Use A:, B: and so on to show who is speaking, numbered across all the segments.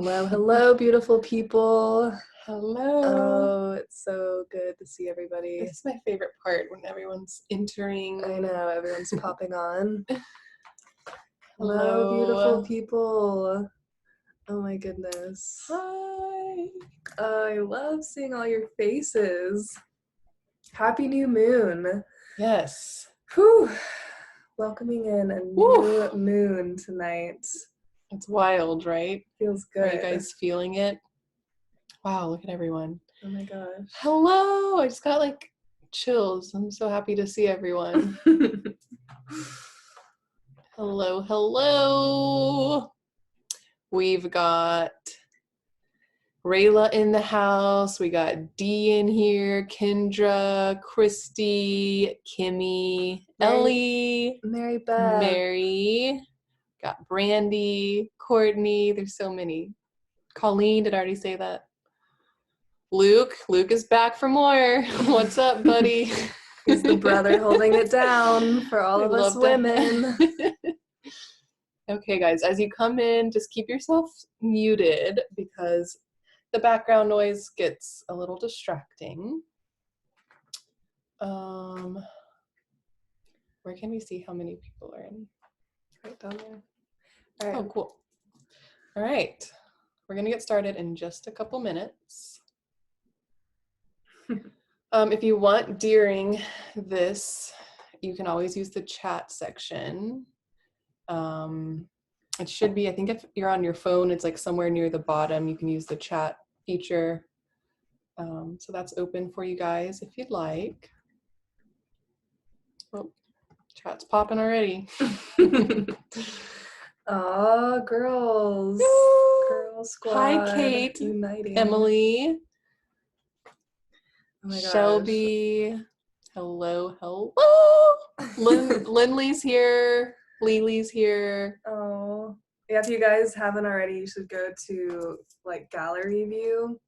A: Hello, hello, beautiful people.
B: Hello.
A: Oh, it's so good to see everybody.
B: This is my favorite part when everyone's entering.
A: I know, everyone's popping on. Hello,
B: Hello.
A: beautiful people. Oh my goodness.
B: Hi.
A: I love seeing all your faces. Happy new moon.
B: Yes.
A: Whew. Welcoming in a new moon tonight.
B: It's wild, right?
A: Feels good.
B: Are you guys feeling it? Wow, look at everyone.
A: Oh my gosh.
B: Hello. I just got like chills. I'm so happy to see everyone. Hello, hello. We've got Rayla in the house. We got Dee in here, Kendra, Christy, Kimmy, Ellie,
A: Mary Beth.
B: Mary, got Brandy, Courtney. There's so many. Colleen, did I already say that? Luke is back for more. What's up, buddy?
A: He's the brother holding it down for all of us women.
B: Okay, guys, as you come in, just keep yourself muted because the background noise gets a little distracting. Where can we see how many people are in?
A: Right down there. All right.
B: Oh, cool. All right. We're going to get started in just a couple minutes. If you want during this, you can always use the chat section. It should be, I think if you're on your phone, it's like somewhere near the bottom, you can use the chat feature. So that's open for you guys if you'd like. Oh, chat's popping already.
A: Aw, girls.
B: Woo!
A: Girl squad.
B: Hi, Kate.
A: Uniting.
B: Emily.
A: Oh my gosh.
B: Shelby. Hello, hello. Lindley's here. Lily's here.
A: Oh. Yeah, if you guys haven't already, you should go to like gallery view.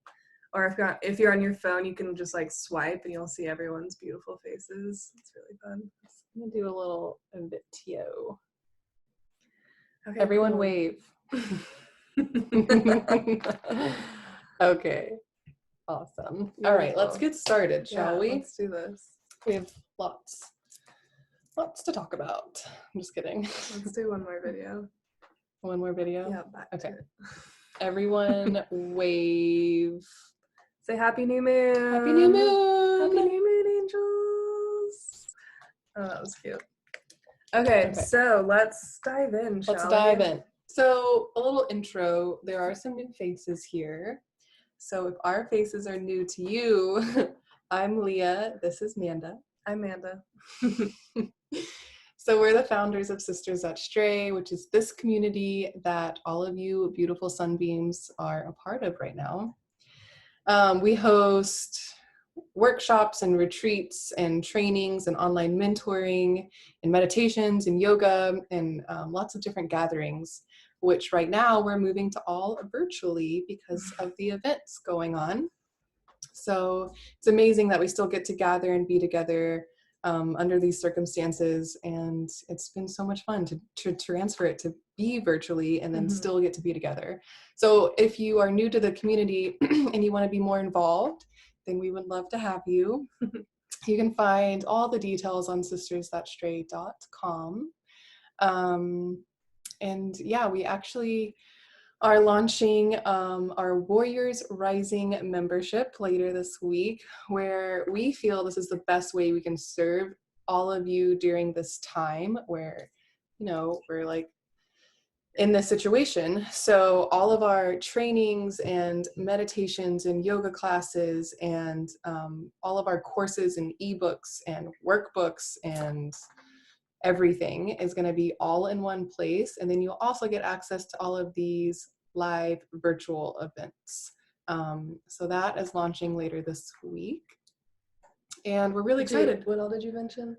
A: Or if you're on your phone, you can just like swipe and you'll see everyone's beautiful faces. It's really fun.
B: I'm gonna do a little video.
A: Okay,
B: everyone
A: cool.
B: Wave. Okay. Awesome. Beautiful. All right, let's get started, shall we?
A: Let's do this.
B: We have lots to talk about. I'm just kidding.
A: Let's do one more video.
B: One more video?
A: Yeah, back
B: okay.
A: to it.
B: Everyone wave.
A: Say Happy New Moon.
B: Happy New Moon.
A: Happy New Moon, angels. Oh, that was cute. Okay, so let's dive in, shall we?
B: Let's dive in. So a little intro. There are some new faces here. So if our faces are new to you, I'm Leah. This is Manda.
A: I'm Manda.
B: So we're the founders of Sisters That Stray, which is this community that all of you beautiful sunbeams are a part of right now. We host workshops and retreats and trainings and online mentoring and meditations and yoga and lots of different gatherings, which right now we're moving to all virtually because of the events going on. So it's amazing that we still get to gather and be together under these circumstances, and it's been so much fun to transfer it to be virtually and then still get to be together. So if you are new to the community and you want to be more involved, then we would love to have you. You can find all the details on sistersthatstray.com. And yeah, we actually are launching our Warriors Rising membership later this week, where we feel this is the best way we can serve all of you during this time where, you know, we're like in this situation. So all of our trainings and meditations and yoga classes and all of our courses and ebooks and workbooks and everything is going to be all in one place. And then you'll also get access to all of these live virtual events. So that is launching later this week. And we're really excited.
A: What all did you mention?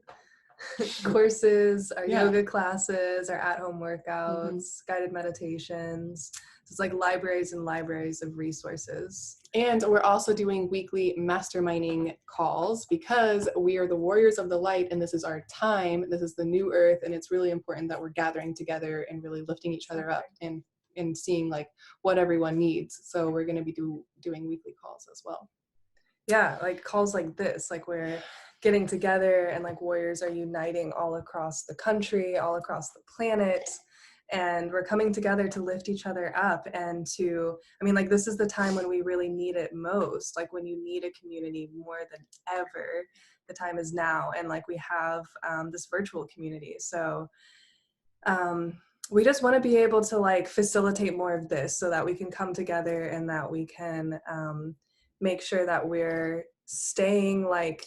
A: Courses, our yoga classes, our at-home workouts, guided meditations. So it's like libraries and libraries of resources.
B: And we're also doing weekly masterminding calls because we are the warriors of the light and this is our time. This is the new earth, and it's really important that we're gathering together and really lifting each other up and and seeing like what everyone needs. So we're going to be doing weekly calls as well.
A: Yeah, like calls like this, like we're getting together and like warriors are uniting all across the country, all across the planet, and we're coming together to lift each other up and to, I mean, like this is the time when we really need it most, like when you need a community more than ever, the time is now. And like we have this virtual community. So we just want to be able to like facilitate more of this so that we can come together and that we can make sure that we're staying like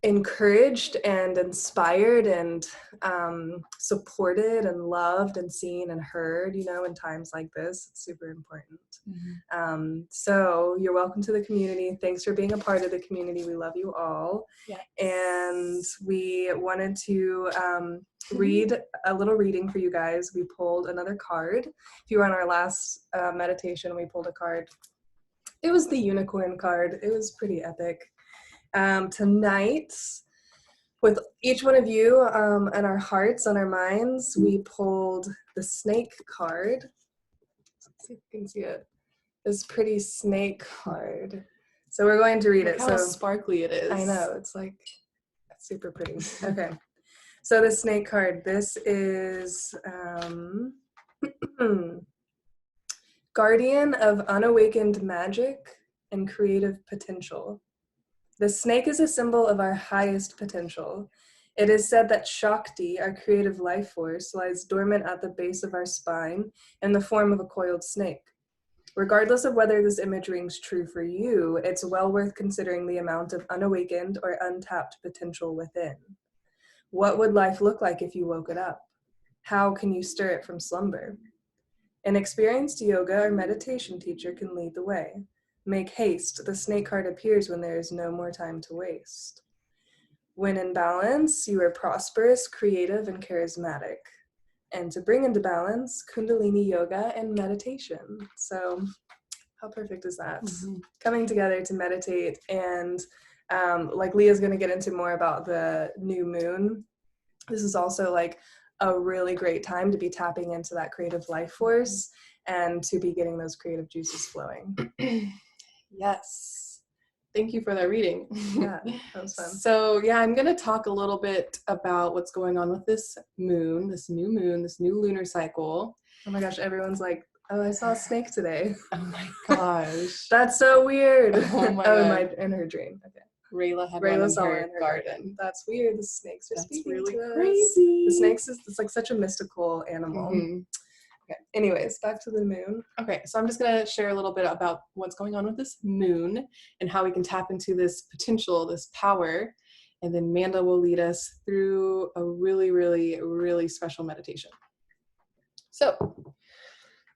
A: encouraged and inspired and supported and loved and seen and heard, you know, in times like this. It's super important. So you're welcome to the community. Thanks for being a part of the community. We love you all.
B: Yeah.
A: And we wanted to read a little reading for you guys. We pulled another card. If you were on our last meditation, we pulled a card. It was the unicorn card. It was pretty epic. Tonight, with each one of you and our hearts and our minds, we pulled the snake card. Let's see if you can see it. This pretty snake card. So we're going to read it.
B: Look how
A: so
B: sparkly it is.
A: I know, it's like super pretty. Okay. So the snake card, this is guardian of unawakened magic and creative potential. The snake is a symbol of our highest potential. It is said that Shakti, our creative life force, lies dormant at the base of our spine in the form of a coiled snake. Regardless of whether this image rings true for you, it's well worth considering the amount of unawakened or untapped potential within. What would life look like if you woke it up? How can you stir it from slumber? An experienced yoga or meditation teacher can lead the way. Make haste, the snake card appears when there is no more time to waste. When in balance, you are prosperous, creative, and charismatic. And to bring into balance, Kundalini yoga and meditation. So how perfect is that? Coming together to meditate and like Leah's going to get into more about the new moon. This is also like a really great time to be tapping into that creative life force and to be getting those creative juices flowing.
B: Yes. Thank you for that reading.
A: Yeah, that was fun.
B: So yeah, I'm going to talk a little bit about what's going on with this moon, this new lunar cycle.
A: Oh my gosh, everyone's like, oh, I saw a snake today.
B: Oh my gosh.
A: That's so weird.
B: Oh my God.
A: In her dream. Okay.
B: Rayla had
A: Rayla
B: one
A: saw
B: in her garden.
A: That's weird. The snakes are
B: That's
A: speaking
B: really
A: to us.
B: crazy.
A: The snakes it's like such a mystical animal.
B: Mm-hmm.
A: Okay. Anyways, back to the moon.
B: Okay, so I'm just going to share a little bit about what's going on with this moon and how we can tap into this potential, this power. And then Manda will lead us through a really, really, really special meditation. So,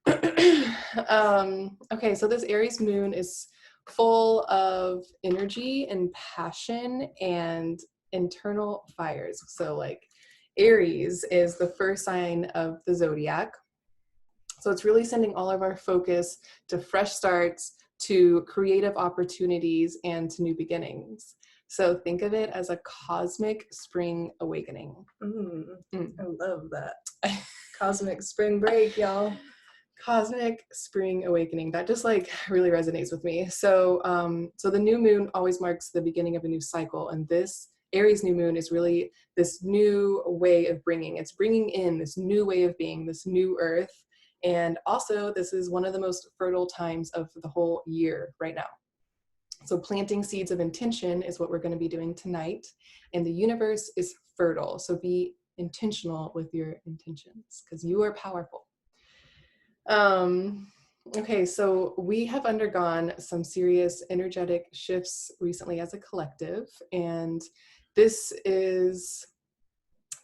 B: okay, so this Aries moon is full of energy and passion and internal fires. So like Aries is the first sign of the zodiac. So it's really sending all of our focus to fresh starts, to creative opportunities, and to new beginnings. So think of it as a cosmic spring awakening.
A: I love that. Cosmic spring break, y'all.
B: Cosmic spring awakening. That just like really resonates with me. So, so the new moon always marks the beginning of a new cycle, and this Aries new moon is really this new way of bringing. It's bringing in this new way of being, this new earth. And also, this is one of the most fertile times of the whole year right now. So planting seeds of intention is what we're going to be doing tonight. And the universe is fertile. So be intentional with your intentions because you are powerful. Okay, so we have undergone some serious energetic shifts recently as a collective. And this is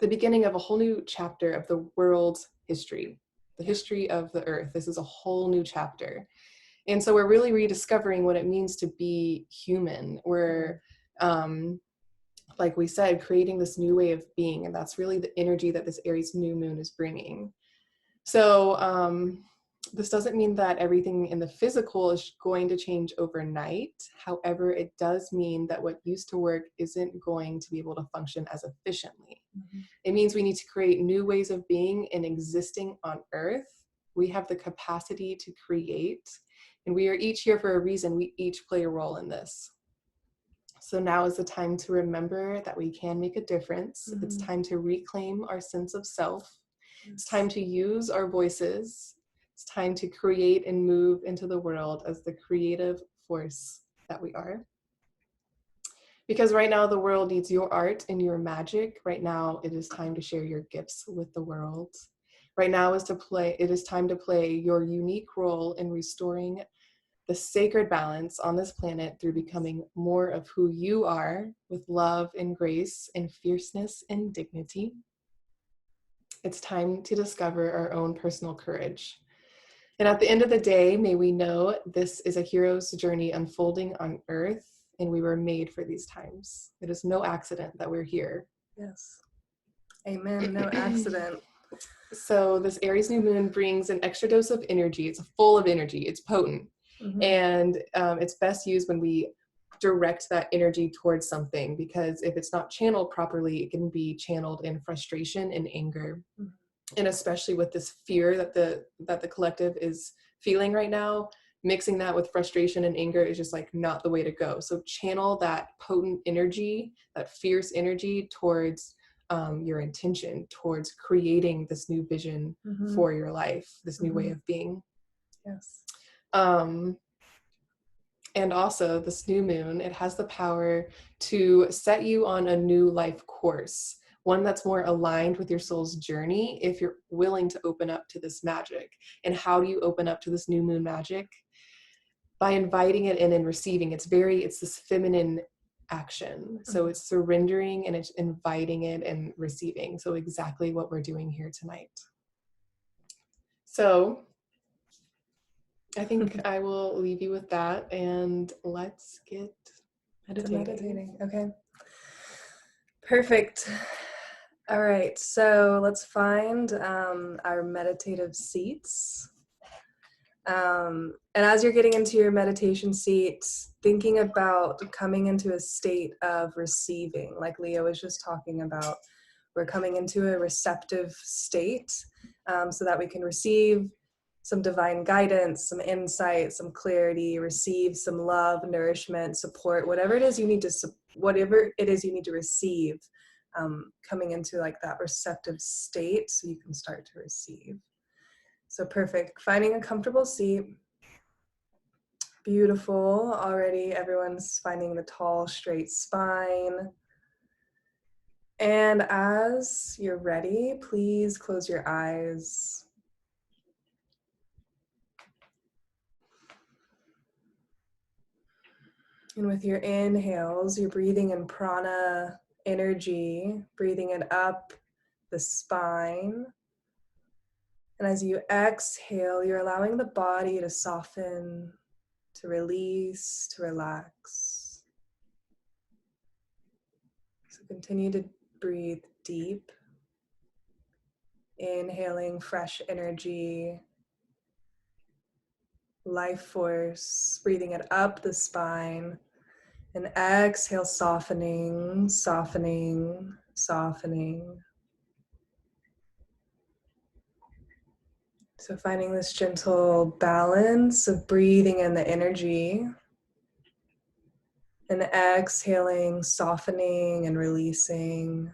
B: the beginning of a whole new chapter of the world's history. The history of the earth. This is a whole new chapter. And so we're really rediscovering what it means to be human. We're, like we said, creating this new way of being. And that's really the energy that this Aries new moon is bringing. So this doesn't mean that everything in the physical is going to change overnight. However, it does mean that what used to work isn't going to be able to function as efficiently. It means we need to create new ways of being and existing on Earth We have the capacity to create, and we are each here for a reason. We each play a role in this. So now is the time to remember that we can make a difference.
A: Mm-hmm.
B: It's time to reclaim our sense of self.
A: Yes.
B: It's time to use our voices. It's time to create and move into the world as the creative force that we are. Because right now the world needs your art and your magic. Right now it is time to share your gifts with the world. Right now it is time to play your unique role in restoring the sacred balance on this planet through becoming more of who you are with love and grace and fierceness and dignity. It's time to discover our own personal courage. And at the end of the day, may we know this is a hero's journey unfolding on earth, and we were made for these times. It is no accident that we're here.
A: Yes. Amen. No accident.
B: So this Aries new moon brings an extra dose of energy. It's full of energy. It's potent.
A: Mm-hmm.
B: And it's best used when we direct that energy towards something, because if it's not channeled properly, it can be channeled in frustration and anger. Mm-hmm. And especially with this fear that the collective is feeling right now, mixing that with frustration and anger is just like not the way to go. So channel that potent energy, that fierce energy towards your intention, towards creating this new vision mm-hmm. for your life, this new mm-hmm. way of being.
A: Yes.
B: And also this new moon, it has the power to set you on a new life course, one that's more aligned with your soul's journey if you're willing to open up to this magic. And how do you open up to this new moon magic? By inviting it in and receiving. It's this feminine action. So it's surrendering and it's inviting it and receiving. So exactly what we're doing here tonight. So I think I will leave you with that, and let's get meditating.
A: Okay. Perfect. All right, so let's find our meditative seats. And as you're getting into your meditation seat, thinking about coming into a state of receiving, like Leo was just talking about, we're coming into a receptive state so that we can receive some divine guidance, some insight, some clarity, receive some love, nourishment, support, whatever it is you need to receive, coming into like that receptive state so you can start to receive. So perfect. Finding a comfortable seat. Beautiful. Already everyone's finding the tall, straight spine. And as you're ready, please close your eyes. And with your inhales, you're breathing in prana energy, breathing it up the spine. And as you exhale, you're allowing the body to soften, to release, to relax. So continue to breathe deep, inhaling fresh energy, life force, breathing it up the spine, and exhale, softening, softening, softening. So finding this gentle balance of breathing in the energy and exhaling, softening and releasing.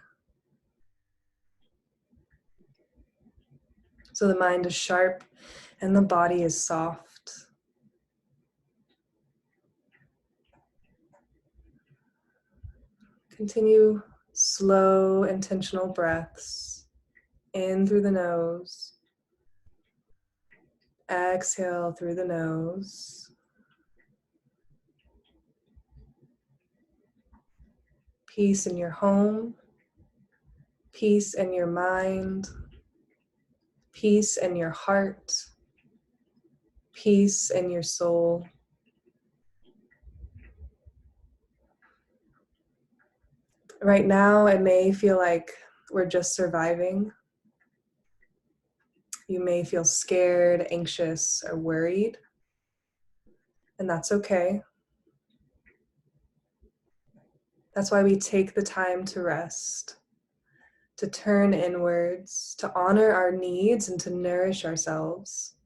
A: So the mind is sharp and the body is soft. Continue slow, intentional breaths in through the nose. Exhale through the nose. Peace in your home, peace in your mind, peace in your heart, peace in your soul. Right now, it may feel like we're just surviving. You may feel scared, anxious, or worried, and that's okay. That's why we take the time to rest, to turn inwards, to honor our needs and to nourish ourselves.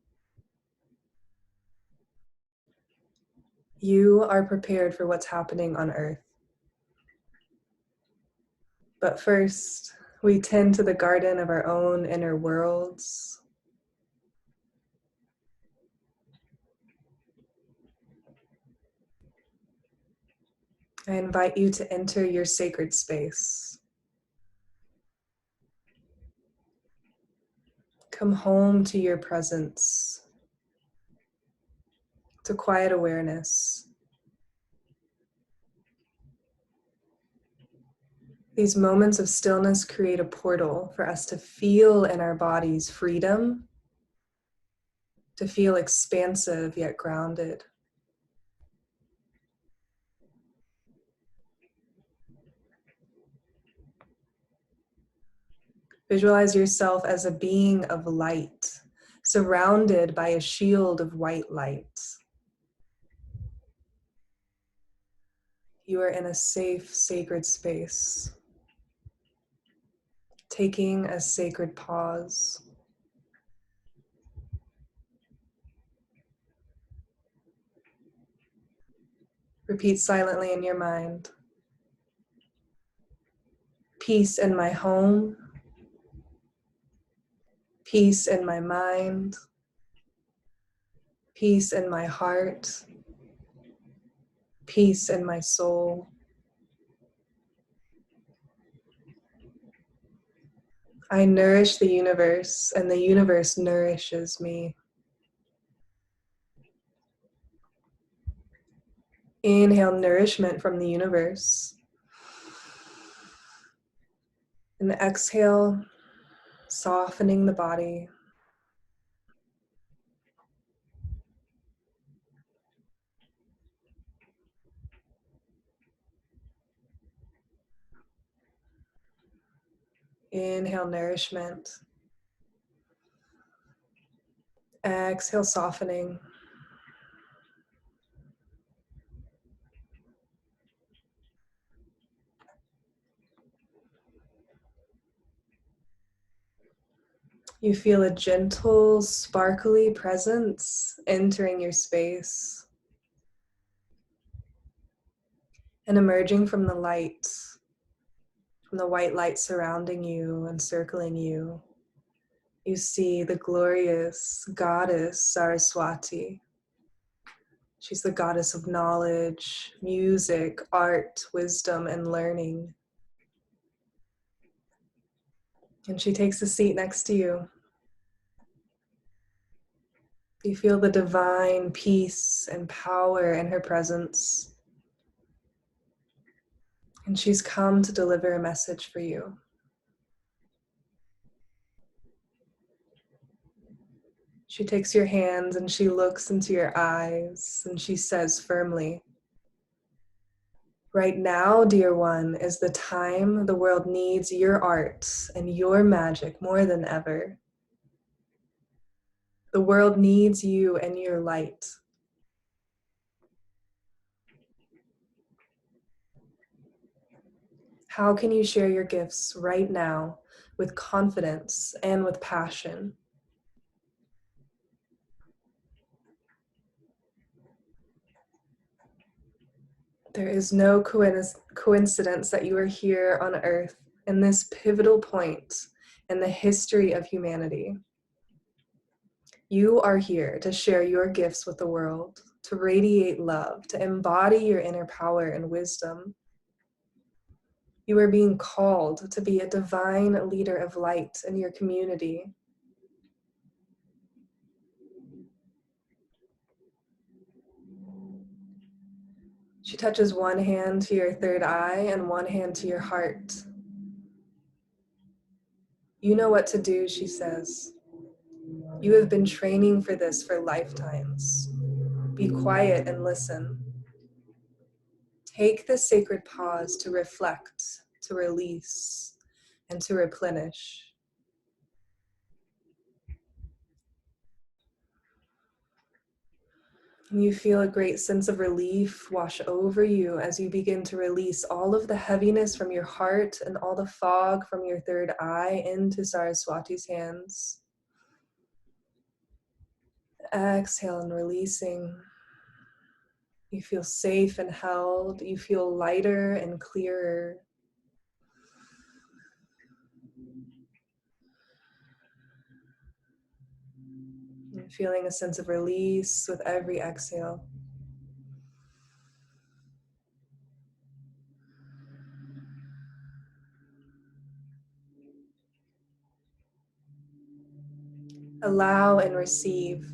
A: You are prepared for what's happening on Earth. But first, we tend to the garden of our own inner worlds. I invite you to enter your sacred space. Come home to your presence, to quiet awareness. These moments of stillness create a portal for us to feel in our bodies freedom, to feel expansive yet grounded. Visualize yourself as a being of light, surrounded by a shield of white light. You are in a safe, sacred space, taking a sacred pause. Repeat silently in your mind. Peace in my home. Peace in my mind. Peace in my heart. Peace in my soul. I nourish the universe, and the universe nourishes me. Inhale nourishment from the universe. And exhale, softening the body. Inhale nourishment. Exhale softening. You feel a gentle, sparkly presence entering your space and emerging from the light, from the white light surrounding you and circling you. You see the glorious goddess Saraswati. She's the goddess of knowledge, music, art, wisdom, and learning. And she takes a seat next to you. You feel the divine peace and power in her presence. And she's come to deliver a message for you. She takes your hands and she looks into your eyes and she says firmly, "Right now, dear one, is the time the world needs your art and your magic more than ever. The world needs you and your light. How can you share your gifts right now with confidence and with passion? There is no coincidence that you are here on Earth in this pivotal point in the history of humanity. You are here to share your gifts with the world, to radiate love, to embody your inner power and wisdom. You are being called to be a divine leader of light in your community. She touches one hand to your third eye and one hand to your heart. You know what to do, she says. You have been training for this for lifetimes. Be quiet and listen. Take the sacred pause to reflect, to release, and to replenish. And you feel a great sense of relief wash over you as you begin to release all of the heaviness from your heart and all the fog from your third eye into Saraswati's hands. Exhale and releasing. You feel safe and held. You feel lighter and clearer. And feeling a sense of release with every exhale. Allow and receive.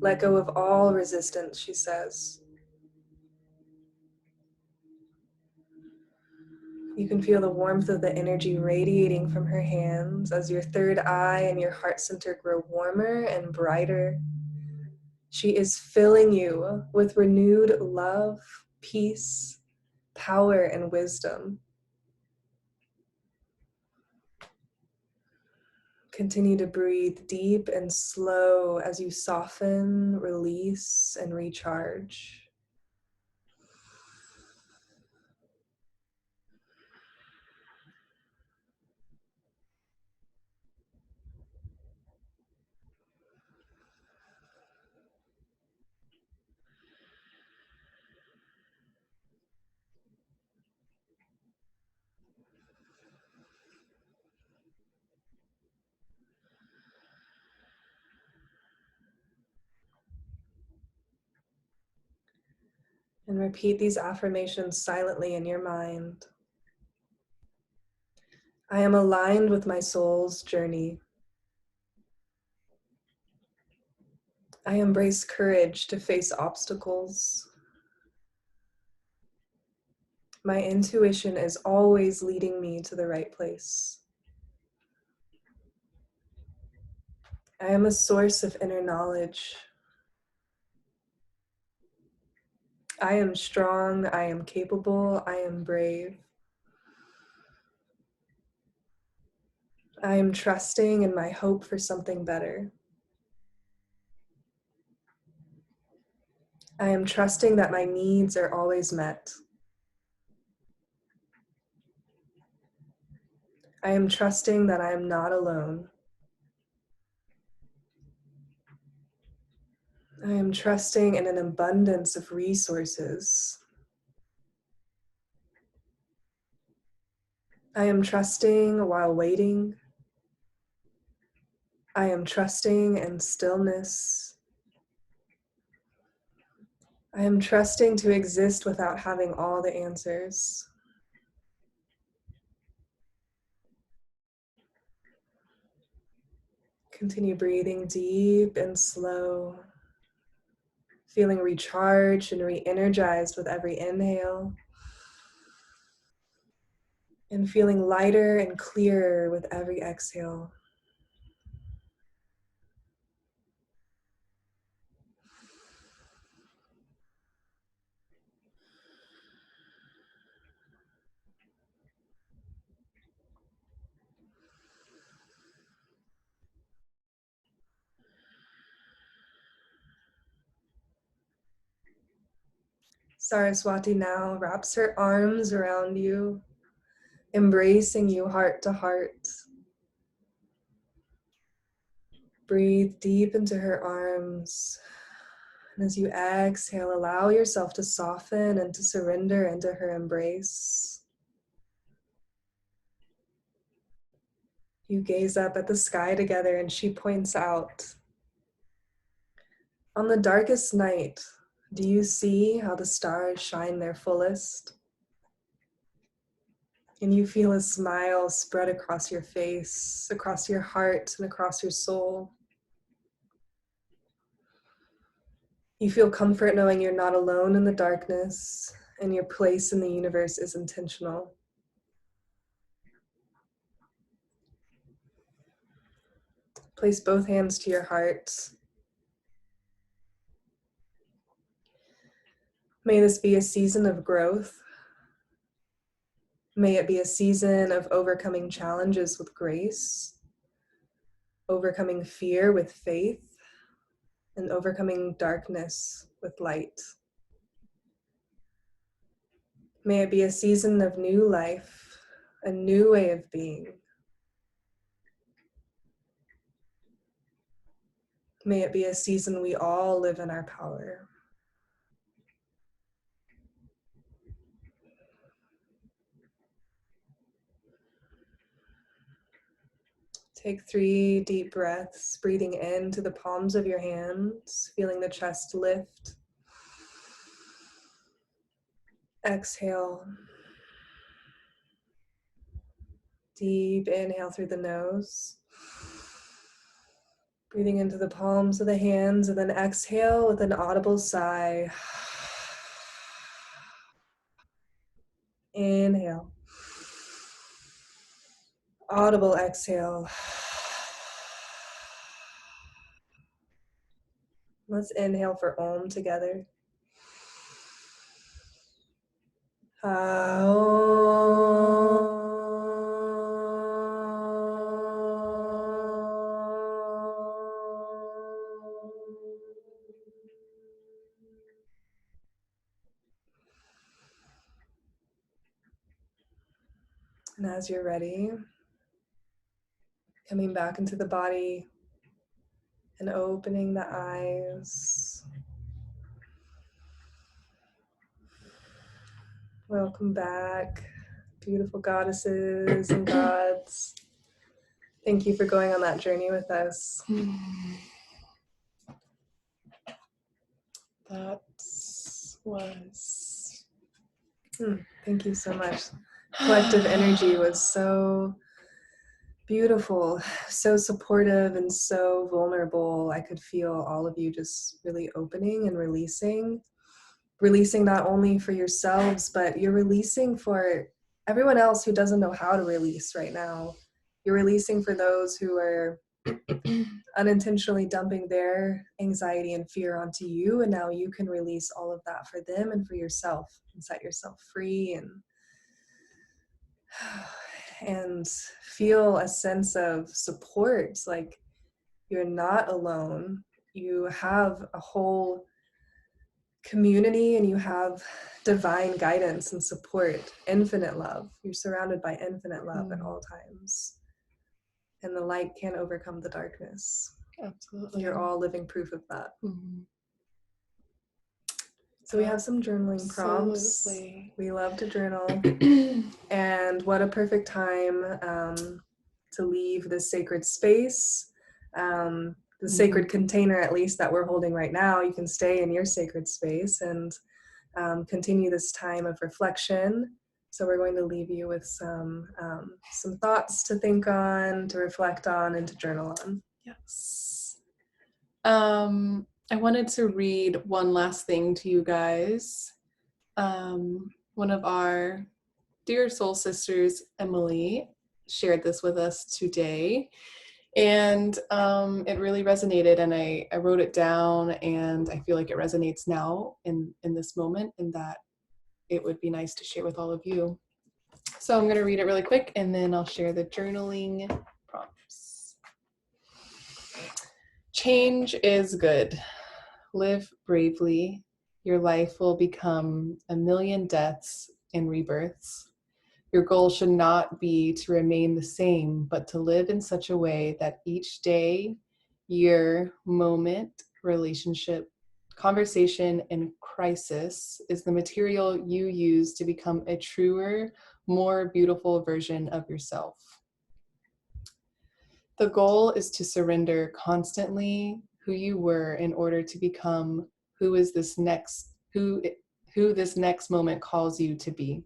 A: Let go of all resistance, she says. You can feel the warmth of the energy radiating from her hands as your third eye and your heart center grow warmer and brighter. She is filling you with renewed love, peace, power, and wisdom. Continue to breathe deep and slow as you soften, release, and recharge. And repeat these affirmations silently in your mind. I am aligned with my soul's journey. I embrace courage to face obstacles. My intuition is always leading me to the right place. I am a source of inner knowledge. I am strong, I am capable, I am brave. I am trusting in my hope for something better. I am trusting that my needs are always met. I am trusting that I am not alone. I am trusting in an abundance of resources. I am trusting while waiting. I am trusting in stillness. I am trusting to exist without having all the answers. Continue breathing deep and slow, feeling recharged and re-energized with every inhale, and feeling lighter and clearer with every exhale. Saraswati now wraps her arms around you, embracing you heart to heart. Breathe deep into her arms. And as you exhale, allow yourself to soften and to surrender into her embrace. You gaze up at the sky together and she points out, on the darkest night, do you see how the stars shine their fullest? And you feel a smile spread across your face, across your heart, and across your soul. You feel comfort knowing you're not alone in the darkness and your place in the universe is intentional. Place both hands to your heart. May this be a season of growth. May it be a season of overcoming challenges with grace, overcoming fear with faith, and overcoming darkness with light. May it be a season of new life, a new way of being. May it be a season we all live in our power. Take 3 deep breaths, breathing into the palms of your hands, feeling the chest lift. Exhale. Deep inhale through the nose. Breathing into the palms of the hands, and then exhale with an audible sigh. Inhale. Audible exhale. Let's inhale for Om together. And as you're ready, coming back into the body and opening the eyes. Welcome back, beautiful goddesses and gods. Thank you for going on that journey with us.
B: That was...
A: Thank you so much. Collective energy was so beautiful, so supportive, and so vulnerable. I could feel all of you just really opening and releasing not only for yourselves, but you're releasing for everyone else who doesn't know how to release right now. You're releasing for those who are unintentionally dumping their anxiety and fear onto you, and now you can release all of that for them and for yourself and set yourself free and feel a sense of support, like you're not alone. You have a whole community and you have divine guidance and support, infinite love. You're surrounded by infinite love at all times. And the light can't overcome the darkness.
B: Absolutely.
A: You're all living proof of that.
B: Mm-hmm.
A: So we have some journaling prompts.
B: Absolutely.
A: We love to journal. And what a perfect time to leave this sacred space, the sacred container, at least, that we're holding right now. You can stay in your sacred space and continue this time of reflection. So we're going to leave you with some thoughts to think on, to reflect on, and to journal on.
B: Yes. I wanted to read one last thing to you guys. One of our dear soul sisters, Emily, shared this with us today. And it really resonated, and I wrote it down, and I feel like it resonates now in this moment, and that it would be nice to share with all of you. So I'm going to read it really quick, and then I'll share the journaling prompts. Change is good. Live bravely. Your life will become a million deaths and rebirths. Your goal should not be to remain the same, but to live in such a way that each day, year, moment, relationship, conversation, and crisis is the material you use to become a truer, more beautiful version of yourself. The goal is to surrender constantly who you were in order to become who this next moment calls you to be.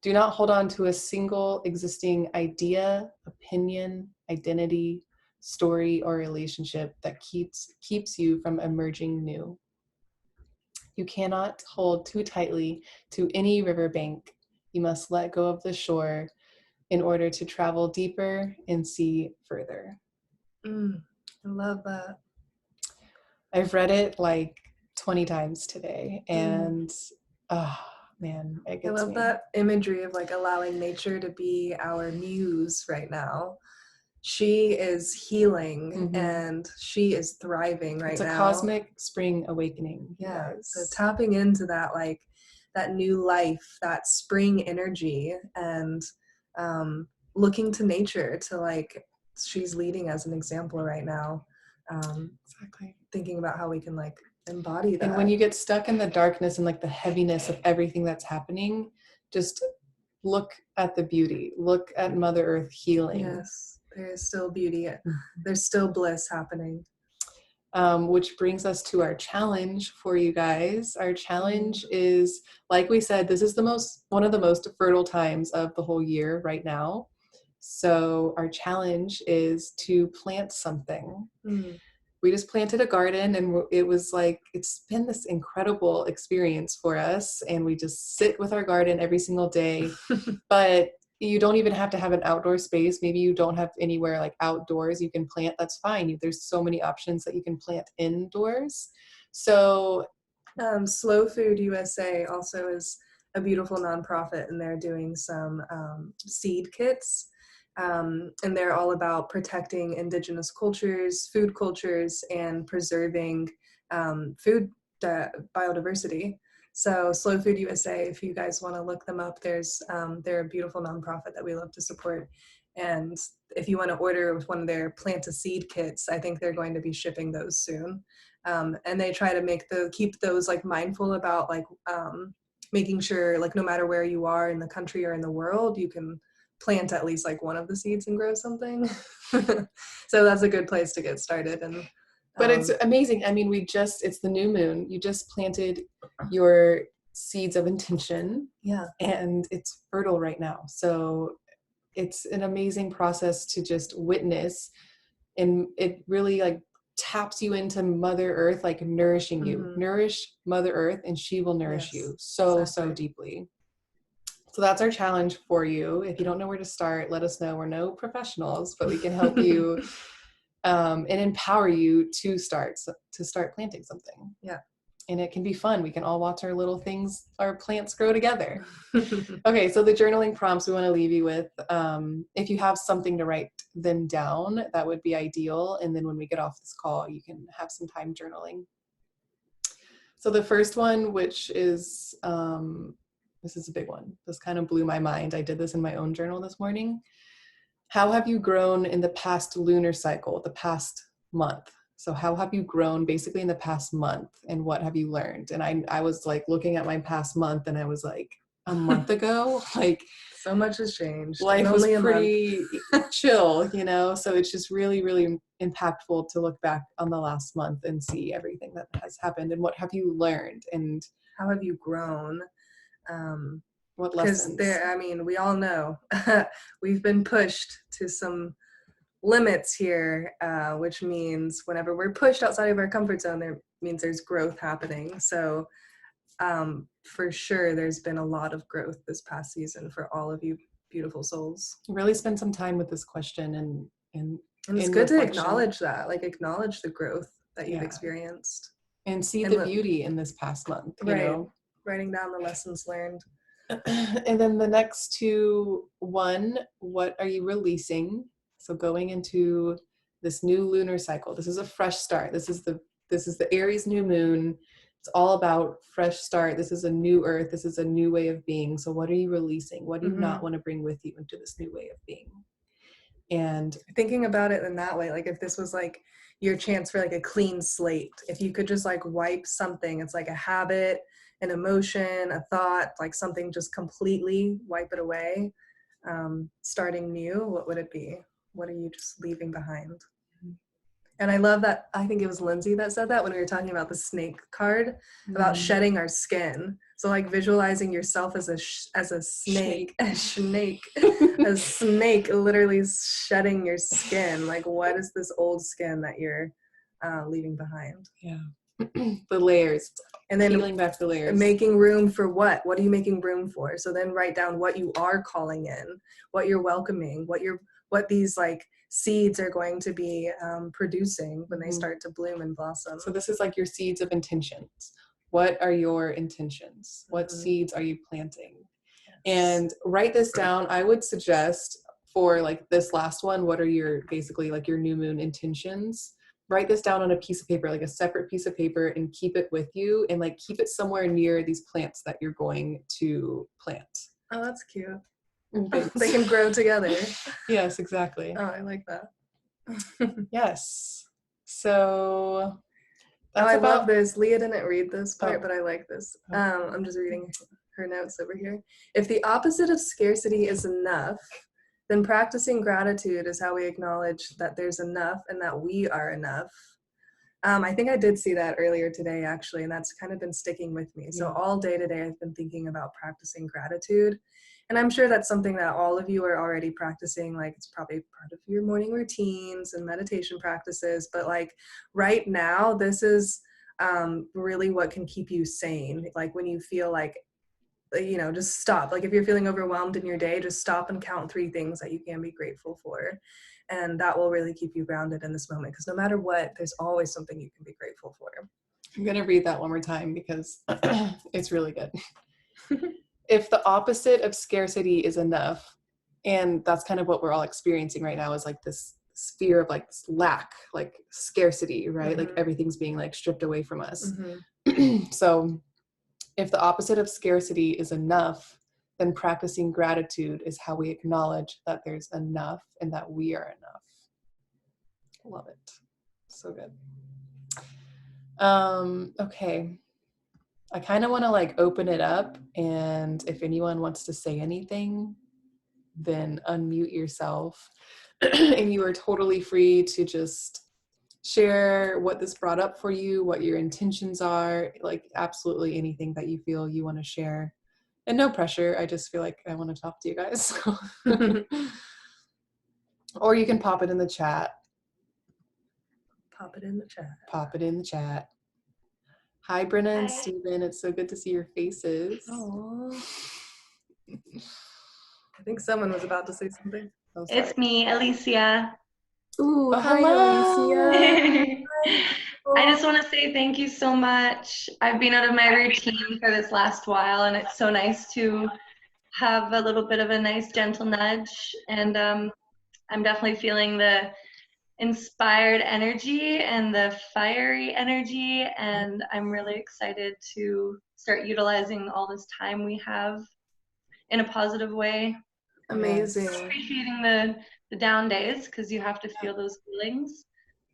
B: Do not hold on to a single existing idea, opinion, identity, story, or relationship that keeps you from emerging new. You cannot hold too tightly to any riverbank. You must let go of the shore in order to travel deeper and see further.
A: I love that.
B: I've read it like 20 times today, and man, it gets
A: I love
B: me.
A: that imagery of like allowing nature to be our muse right now. she is healing
B: Mhm.
A: and she is thriving right
B: It's a
A: now.
B: cosmic spring awakening. you
A: Yeah.
B: guys.
A: So tapping into that, like that new life, that spring energy, and looking to nature to like, she's leading as an example right now.
B: Exactly.
A: Thinking about how we can like embody that.
B: And when you get stuck in the darkness and like the heaviness of everything that's happening, just look at the beauty. Look at Mother Earth healing.
A: Yes, there is still beauty.
B: Mhm.
A: There's still bliss happening.
B: Which brings us to our challenge for you guys. Our challenge is, like we said, this is one of the most fertile times of the whole year right now. So our challenge is to plant something. We just planted a garden, and it's been this incredible experience for us, and we just sit with our garden every single day. But you don't even have to have an outdoor space. Maybe you don't have anywhere like outdoors you can plant. That's fine. There's so many options that you can plant indoors. So
A: Slow Food USA also is a beautiful nonprofit, and they're doing some seed kits. And they're all about protecting indigenous cultures, food cultures, and preserving food biodiversity. So Slow Food USA, if you guys want to look them up, they're a beautiful nonprofit that we love to support. And if you want to order one of their plant a seed kits, I think they're going to be shipping those soon. And they try to keep those like mindful about like making sure like no matter where you are in the country or in the world, you can plant at least like one of the seeds and grow something. So that's a good place to get started. And
B: but it's amazing. I mean, it's the new moon. You just planted your seeds of intention.
A: Yeah.
B: And it's fertile right now. So it's an amazing process to just witness. And it really like taps you into Mother Earth, like nourishing you. Nourish Mother Earth and she will nourish you so deeply. So that's our challenge for you. If you don't know where to start, let us know. We're no professionals, but we can help you and empower you to start planting something.
A: Yeah.
B: And it can be fun. We can all watch our plants grow together. Okay, so the journaling prompts we want to leave you with. If you have something to write them down, that would be ideal. And then when we get off this call, you can have some time journaling. So the first one, which is, this is a big one. This kind of blew my mind. I did this in my own journal this morning. How have you grown in the past lunar cycle, the past month? So how have you grown basically in the past month, and what have you learned? And I was like looking at my past month, and I was like, a month ago, like
A: so much has changed.
B: Life was pretty chill, so it's just really, really impactful to look back on the last month and see everything that has happened, and what have you learned, and
A: how have you grown?
B: What lessons?
A: Because we all know we've been pushed to some limits here, which means whenever we're pushed outside of our comfort zone, there means there's growth happening. So for sure, there's been a lot of growth this past season for all of you beautiful souls.
B: Really spend some time with this question and
A: it's good reflection. To acknowledge that, like acknowledge the growth that you've experienced.
B: And see the beauty in this past month,
A: Writing down the lessons learned.
B: And then the next two, one, what are you releasing? So going into this new lunar cycle, this is a fresh start. This is the Aries new moon. It's all about fresh start. This is a new earth. This is a new way of being. So what are you releasing? What do you not want to bring with you into this new way of being? And
A: thinking about it in that way, like if this was like your chance for like a clean slate, if you could just like wipe something, it's like a habit, an emotion, a thought, like something, just completely wipe it away, starting new, what would it be? What are you just leaving behind? And I love that. I think it was Lindsay that said that when we were talking about the snake card, about shedding our skin. So like visualizing yourself as a snake, a snake literally shedding your skin. Like, what is this old skin that you're leaving behind?
B: Yeah. The layers. And then peeling back the layers.
A: Making room for what? What are you making room for? So then write down what you are calling in, what you're welcoming, what these like seeds are going to be producing when they start to bloom and blossom.
B: So this is like your seeds of intentions. What are your intentions? What seeds are you planting? Yes. And write this down. I would suggest for like this last one, what are your basically like your new moon intentions? Write this down on a piece of paper, like a separate piece of paper, and keep it with you, and like keep it somewhere near these plants that you're going to plant.
A: Oh, that's cute.
B: Okay.
A: They can grow together.
B: Yes, exactly.
A: Oh, I like that.
B: Yes. So that's
A: I
B: about
A: love this. Leah didn't read this part,
B: Oh.
A: but I like this.
B: Oh.
A: I'm just reading her notes over here. If the opposite of scarcity is enough, then practicing gratitude is how we acknowledge that there's enough and that we are enough. I think I did see that earlier today, actually, and that's kind of been sticking with me. So all day today, I've been thinking about practicing gratitude. And I'm sure that's something that all of you are already practicing. Like, it's probably part of your morning routines and meditation practices. But like right now, this is really what can keep you sane. Like when you feel like, just stop. Like if you're feeling overwhelmed in your day, just stop and count 3 things that you can be grateful for. And that will really keep you grounded in this moment, because no matter what, there's always something you can be grateful for.
B: I'm going to read that one more time because it's really good. If the opposite of scarcity is enough, and that's kind of what we're all experiencing right now, is like this fear of like lack, like scarcity, right? Like everything's being like stripped away from us. So if the opposite of scarcity is enough, then practicing gratitude is how we acknowledge that there's enough and that we are enough. Love it. So good. Okay. I kind of want to like open it up, and if anyone wants to say anything, then unmute yourself. And you are totally free to just share what this brought up for you, what your intentions are, like absolutely anything that you feel you want to share. And no pressure. I just feel like I want to talk to you guys. Or you can pop it in the chat.
A: Pop it in the chat.
B: Pop it in the chat. Hi, Brenna and
C: Hi.
B: Steven. It's so good to see your faces.
A: Oh, I think someone was about to say something.
B: Oh, sorry.
C: It's me, Alicia.
A: Ooh,
B: Oh,
A: hi,
B: hello.
A: Alicia.
C: I just want to say thank you so much. I've been out of my routine for this last while, and it's so nice to have a little bit of a nice gentle nudge. And I'm definitely feeling the inspired energy and the fiery energy, and I'm really excited to start utilizing all this time we have in a positive way.
A: Amazing.
C: Just appreciating the down days, because you have to feel those feelings.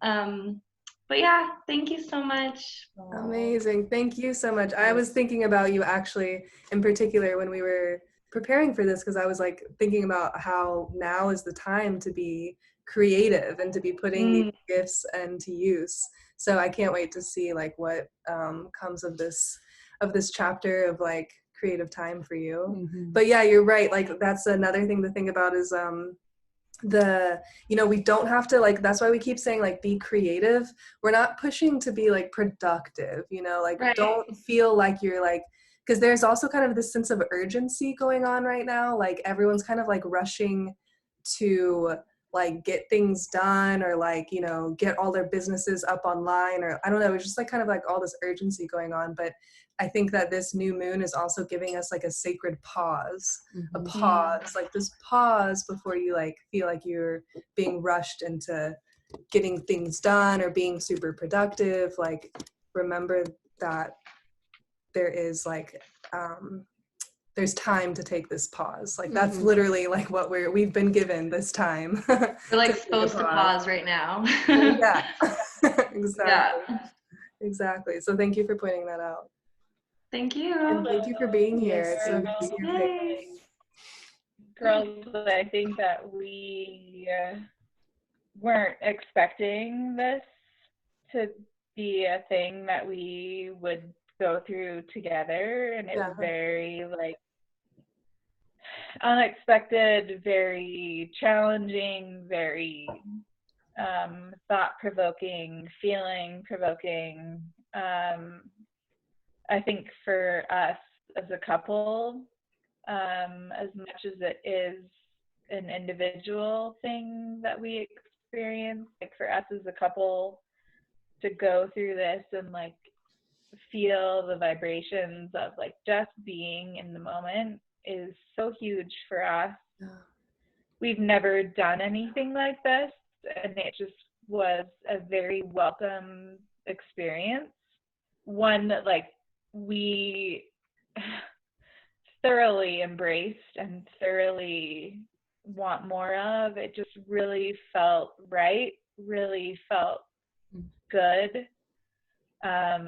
C: But yeah, thank you so much.
A: Amazing. Thank you so much. I was thinking about you actually in particular when we were preparing for this, because I was like thinking about how now is the time to be creative and to be putting these gifts into use. So I can't wait to see like what comes of this chapter of like creative time for you. But yeah, you're right. Like that's another thing to think about is we don't have to, like, that's why we keep saying like be creative. We're not pushing to be like productive, like
C: Right.
A: Don't feel like you're like, because there's also kind of this sense of urgency going on right now. Like everyone's kind of like rushing to like get things done, or like get all their businesses up online, or I don't know, it's just like kind of like all this urgency going on. But I think that this new moon is also giving us like a sacred pause, a pause, like this pause before you like feel like you're being rushed into getting things done or being super productive. Like remember that there is like there's time to take this pause. Like that's literally like what we've been given this time.
C: We're like supposed to pause right now.
A: Yeah. Exactly.
C: Yeah.
A: Exactly. So thank you for pointing that out.
C: Thank you.
A: And thank you for being here. It's so good to see your face.
C: Yay.
D: Girls, I think that we weren't expecting this to be a thing that we would go through together, and it was very like unexpected, very challenging, very thought-provoking, feeling-provoking. I think for us as a couple, as much as it is an individual thing that we experience, like for us as a couple to go through this and like feel the vibrations of like just being in the moment is so huge for us. we've never done anything like this, and it just was a very welcome experience. One that like we thoroughly embraced and thoroughly want more of. It just really felt right, really felt good. I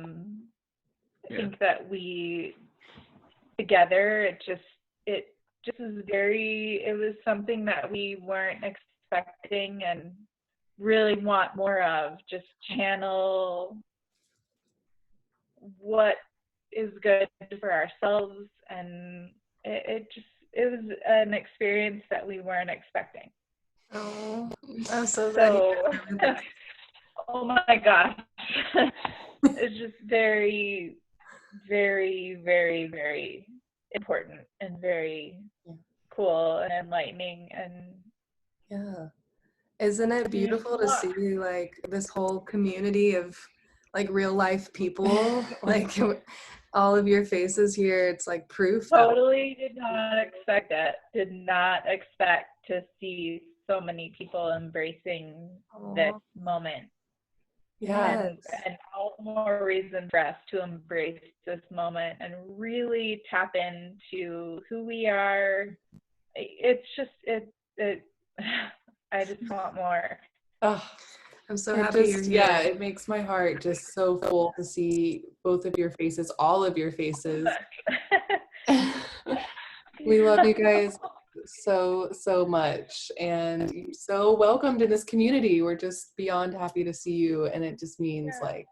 D: think that we together, it just it was something that we weren't expecting and really want more of. Just channel what is good for ourselves, and it was an experience that we weren't expecting.
A: Oh, I'm so glad you
D: So,
A: guys are with us.
D: oh my gosh, it's just very, very, very, very important and very cool and enlightening. And
A: Yeah. Isn't it beautiful to see like this whole community of like real life people? Like all of your faces here, it's like proof that
D: totally did not expect it. Did not expect to see so many people embracing this moment.
A: yes.
D: And all the more reason for us to embrace this moment and really tap into who we are. It's just I just want more.
B: Oh,
A: I'm so
B: it
A: happy
B: just,
A: you're here.
B: it makes my heart just so full to see both of your faces, all of your faces. We love you guys so, so much, and you're so welcomed in this community. We're just beyond happy to see you, and it just means like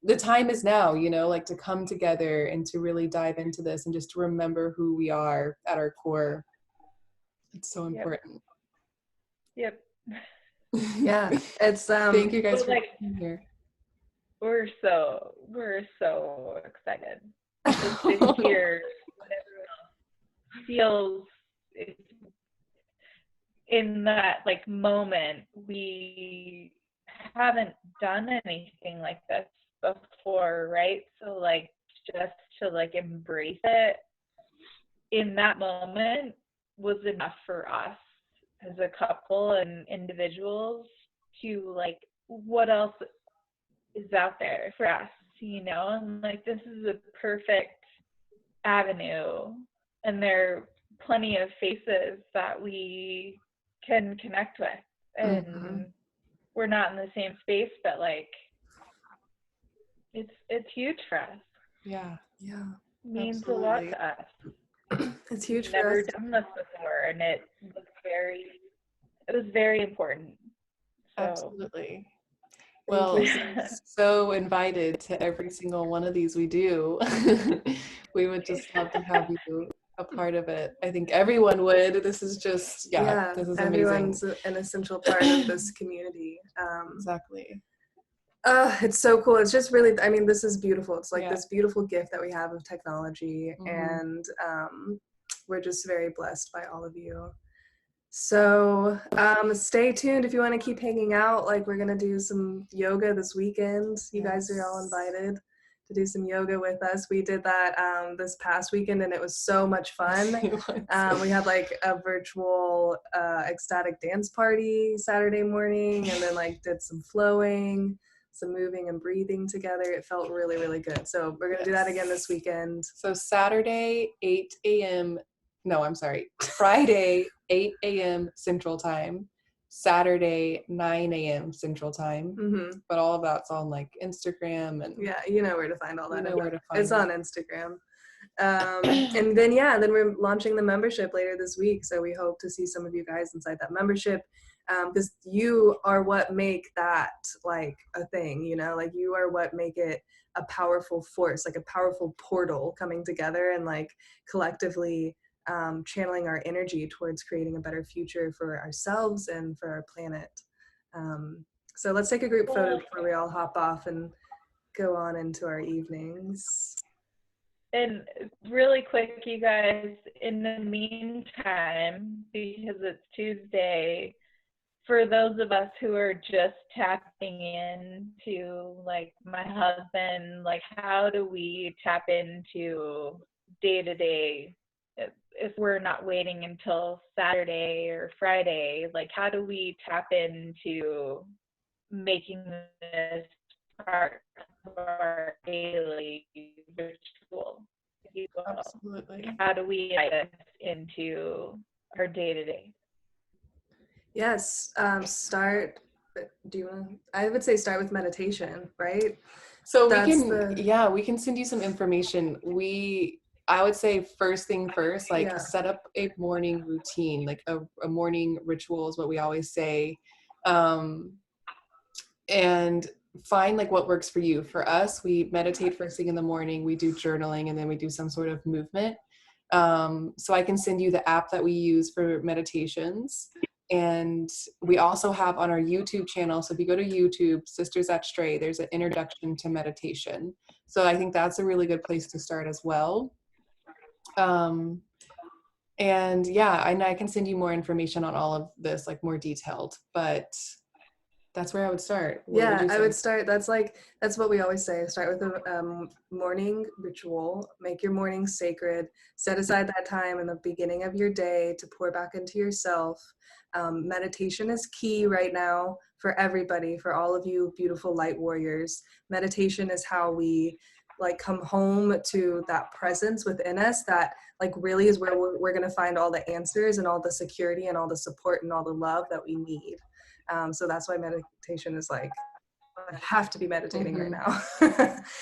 B: the time is now, you know, like to come together and to really dive into this and just to remember who we are at our core. It's so important.
D: Yep.
A: Yeah, it's
B: Thank you guys for
D: like,
B: being here.
D: We're so excited just to hear what everyone else feels in that like moment. We haven't done anything like this before, right? So like just to like embrace it in that moment was enough for us as a couple and individuals to like, what else is out there for us, you know? And like, this is a perfect avenue, and there are plenty of faces that we can connect with, and we're not in the same space, but like it's huge for us.
B: Yeah,
D: Means
B: absolutely.
D: a lot to us.
A: It's huge
D: We've
A: for
D: never
A: us.
D: done this before, and it was very important. So.
B: Absolutely. Well, so invited to every single one of these we do. We would just love to have you a part of it. I think everyone would. This is just, this is
A: everyone's
B: amazing.
A: an essential part of this community.
B: Exactly.
A: It's so cool. It's just really, I mean, this is beautiful. It's like this beautiful gift that we have of technology, and we're just very blessed by all of you. So stay tuned if you want to keep hanging out. Like, we're going to do some yoga this weekend. You guys are all invited to do some yoga with us. We did that this past weekend, and it was so much fun. We had like a virtual ecstatic dance party Saturday morning, and then like did some flowing, some moving and breathing together. It felt really, really good. So we're going to do that again this weekend.
B: So Saturday, 8 a.m. No, I'm sorry. Friday, 8 a.m. Central Time. Saturday, 9 a.m. Central Time. But all of that's on like Instagram, and
A: you know where to find all that.
B: You know where to find
A: it's on Instagram. And then then we're launching the membership later this week. So we hope to see some of you guys inside that membership, because you are what make that like a thing, you know, like you are what make it a powerful force, like a powerful portal coming together and like collectively channeling our energy towards creating a better future for ourselves and for our planet. So let's take a group photo before we all hop off and go on into our evenings.
D: And really quick, you guys, in the meantime, because it's Tuesday, for those of us who are just tapping into like my husband, like how do we tap into day-to-day if we're not waiting until Saturday or Friday, like how do we tap into making this part of our daily ritual, if you will?
B: Absolutely.
D: How do we get this into our day-to-day?
A: Yes. Do you want? I would say start with meditation, right?
B: So we
A: That's
B: can, we can send you some information. I would say first thing first, like
A: Yeah.
B: set up a morning routine, like a morning ritual is what we always say. And find like what works for you. For us, we meditate first thing in the morning, we do journaling, and then we do some sort of movement. So I can send you the app that we use for meditations. And we also have on our YouTube channel, so if you go to YouTube, Sisters That Stray, there's an introduction to meditation. So I think that's a really good place to start as well. And yeah, and I can send you more information on all of this, like more detailed, but that's where I would start. What
A: Yeah,
B: would you
A: I
B: say?
A: would start. That's what we always say. Start with a morning ritual. Make your morning sacred. Set aside that time in the beginning of your day to pour back into yourself. Meditation is key right now for everybody, for all of you beautiful light warriors. Meditation is how we like come home to that presence within us that like really is where we're going to find all the answers and all the security and all the support and all the love that we need. So that's why meditation is like, I have to be meditating right now.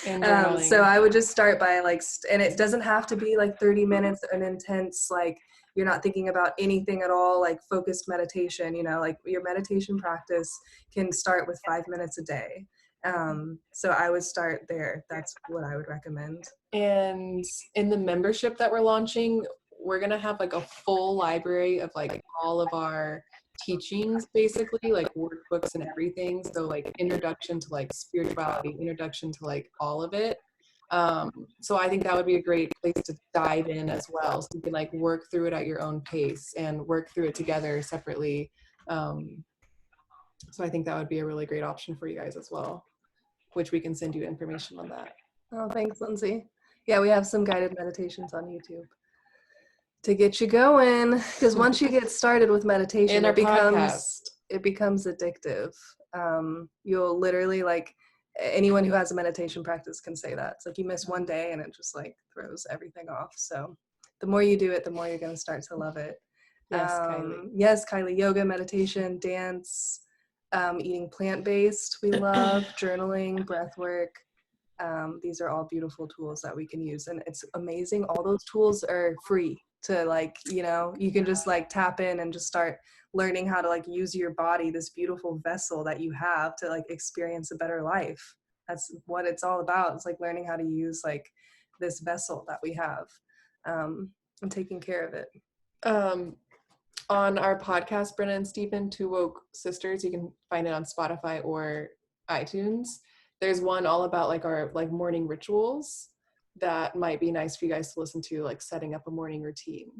B: And journaling.
A: So I would just start by like, and it doesn't have to be like 30 minutes, an intense, like you're not thinking about anything at all, like focused meditation, you know, like your meditation practice can start with 5 minutes a day. So I would start there. That's what I would recommend.
B: And in the membership that we're launching, we're going to have like a full library of like all of our teachings, basically like workbooks and everything. So like introduction to like spirituality, introduction to like all of it. So I think that would be a great place to dive in as well. So you can like work through it at your own pace and work through it together separately. So I think that would be a really great option for you guys as well, which we can send you information on that.
A: Oh, thanks, Lindsay. Yeah, we have some guided meditations on YouTube to get you going, because once you get started with meditation,
B: And our podcast.
A: it becomes addictive. You'll literally like anyone who has a meditation practice can say that. It's like you miss one day and it just like throws everything off. So the more you do it, the more you're going to start to love it.
B: Yes, Kylie.
A: Yes, Kylie. Yoga, meditation, dance, eating plant-based. We love journaling, breath work. These are all beautiful tools that we can use, and it's amazing. All those tools are free to like, you know, you can just like tap in and just start learning how to like use your body, this beautiful vessel that you have to like experience a better life. That's what it's all about. It's like learning how to use like this vessel that we have, and taking care of it.
B: On our podcast, Brenna and Stephen, Two Woke Sisters, you can find it on Spotify or iTunes. There's one all about like our like morning rituals that might be nice for you guys to listen to, like setting up a morning routine.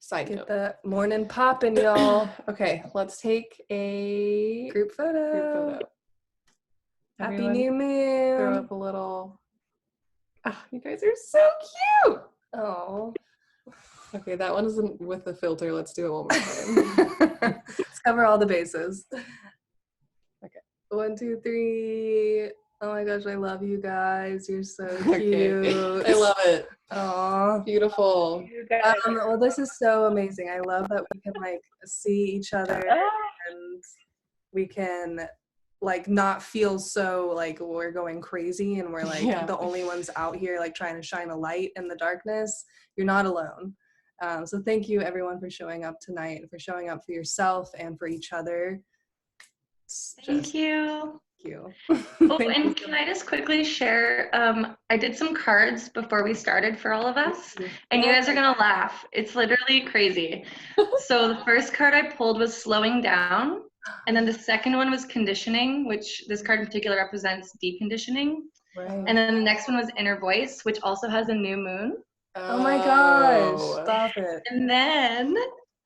B: Side
A: Get
B: note.
A: that morning popping, y'all.
B: Okay, let's take a
A: Group photo.
B: group photo.
A: Happy
B: Everyone
A: New Moon.
B: throw up a little. Ah, you guys are so cute.
A: Oh.
B: Okay, that one isn't with the filter. Let's do it one more time.
A: Let's cover all the bases.
B: Okay.
A: 1, 2, 3. Oh my gosh, I love you guys. You're so
B: Okay.
A: cute.
B: I love it.
A: Aw.
B: Beautiful.
D: You guys,
A: Well, this is so amazing. I love that we can like see each other and we can like not feel so like we're going crazy and we're like the only ones out here like trying to shine a light in the darkness. You're not alone. So thank you everyone for showing up tonight, for showing up for yourself and for each other.
C: Thank you.
A: Thank you.
C: Oh, and can I just quickly share? I did some cards before we started for all of us, and you guys are gonna laugh. It's literally crazy. So the first card I pulled was slowing down, and then the second one was conditioning, which this card in particular represents deconditioning.
A: Right.
C: And then the next one was inner voice, which also has a new moon.
A: Oh my gosh, stop it.
C: And then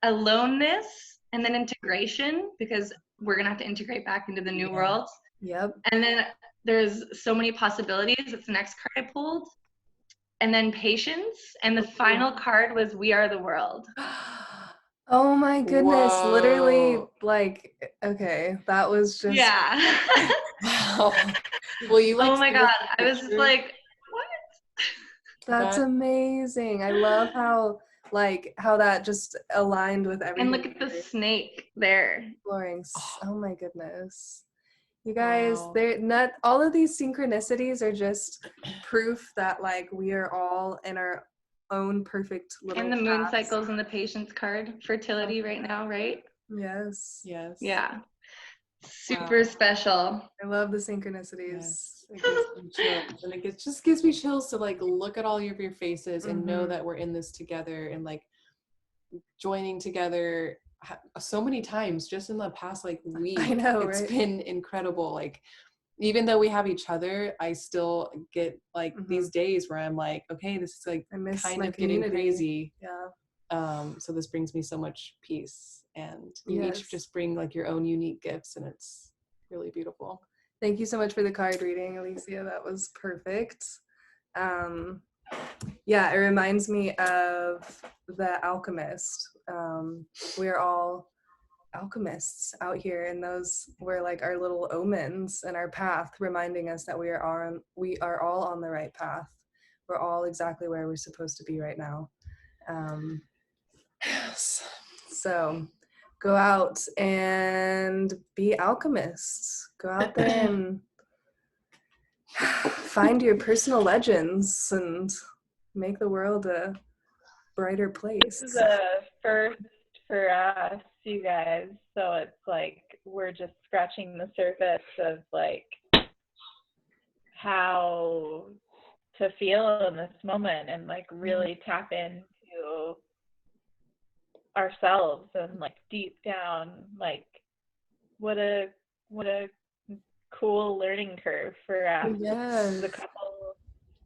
C: aloneness, and then integration, because we're gonna have to integrate back into the new world.
A: Yep.
C: And then there's so many possibilities. It's the next card I pulled. and then patience, and the final card was "We Are the World."
A: Oh my goodness, literally,
B: Whoa.
A: like, okay, that was just
C: Yeah.
B: Wow. Will you like
C: Oh my
B: send us
C: God.
B: a
C: I was just
B: picture?
C: like, what?
A: that's
B: That-
A: amazing. I love how that just aligned with everything.
C: And look at the snake there.
A: exploring. Oh my goodness. You guys,
B: Wow.
A: they're not all of these synchronicities are just proof that like we are all in our own perfect little
C: And the moon
A: paths.
C: cycles and the patience card, fertility right now, right?
A: Yes.
B: Yes.
C: Yeah. Super special.
A: I love the synchronicities.
B: Yes. It gives me chills. And it just gives me chills to like look at all of your faces and know
A: Mhm.
B: that we're in this together and like joining together so many times just in the past like week.
A: I know,
B: It's
A: right?
B: been incredible. Like even though we have each other, I still get like these days where I'm like, okay, this is like
A: I miss
B: kind
A: my
B: of getting
A: community.
B: crazy.
A: Yeah.
B: So this brings me so much peace, and you
A: Yes.
B: each just bring like your own unique gifts, and it's really beautiful.
A: Thank you so much for the card reading, Alicia. That was perfect. Yeah, it reminds me of The Alchemist. We're all alchemists out here, and those were like our little omens in our path, reminding us that we are all on the right path. We're all exactly where we're supposed to be right now.
B: Yes.
A: So go out and be alchemists. Go out there and find your personal legends and make the world a brighter place.
D: This is a first for us, you guys. So it's like we're just scratching the surface of like how to feel in this moment and like really tap into ourselves and like deep down, like what a cool learning curve for us.
A: Yes.
D: The couple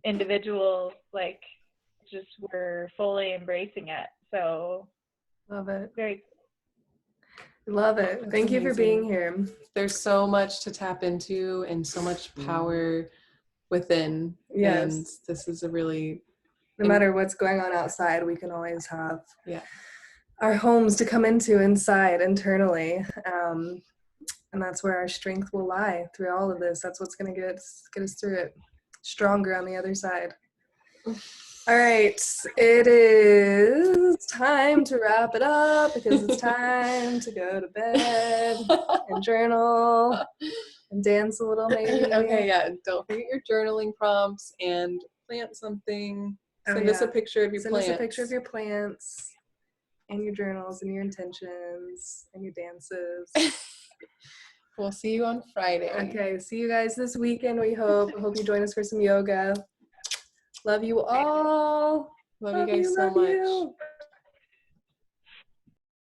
D: individuals, like just we're fully embracing it. So
A: Love it.
D: very
A: Love it.
B: That's
A: Thank you for being
B: amazing.
A: here.
B: There's so much to tap into and so much power within.
A: Yes.
B: And this is a really
A: No matter what's going on outside, we can always have
B: Yeah.
A: our homes to come into inside internally. And that's where our strength will lie through all of this. That's what's going to get us through it stronger on the other side. All right, it is time to wrap it up because it's time to go to bed and journal and dance a little maybe.
B: Okay, yeah. Don't forget your journaling prompts and plant something.
A: Oh,
B: Send us a
A: yeah.
B: picture of your
A: Send
B: plants.
A: us a picture of your plants and your journals and your intentions and your dances.
B: We'll see you on Friday.
A: Okay, see you guys this weekend, we hope. I hope you join us for some yoga. Love you all.
B: Love you guys so much.
A: You.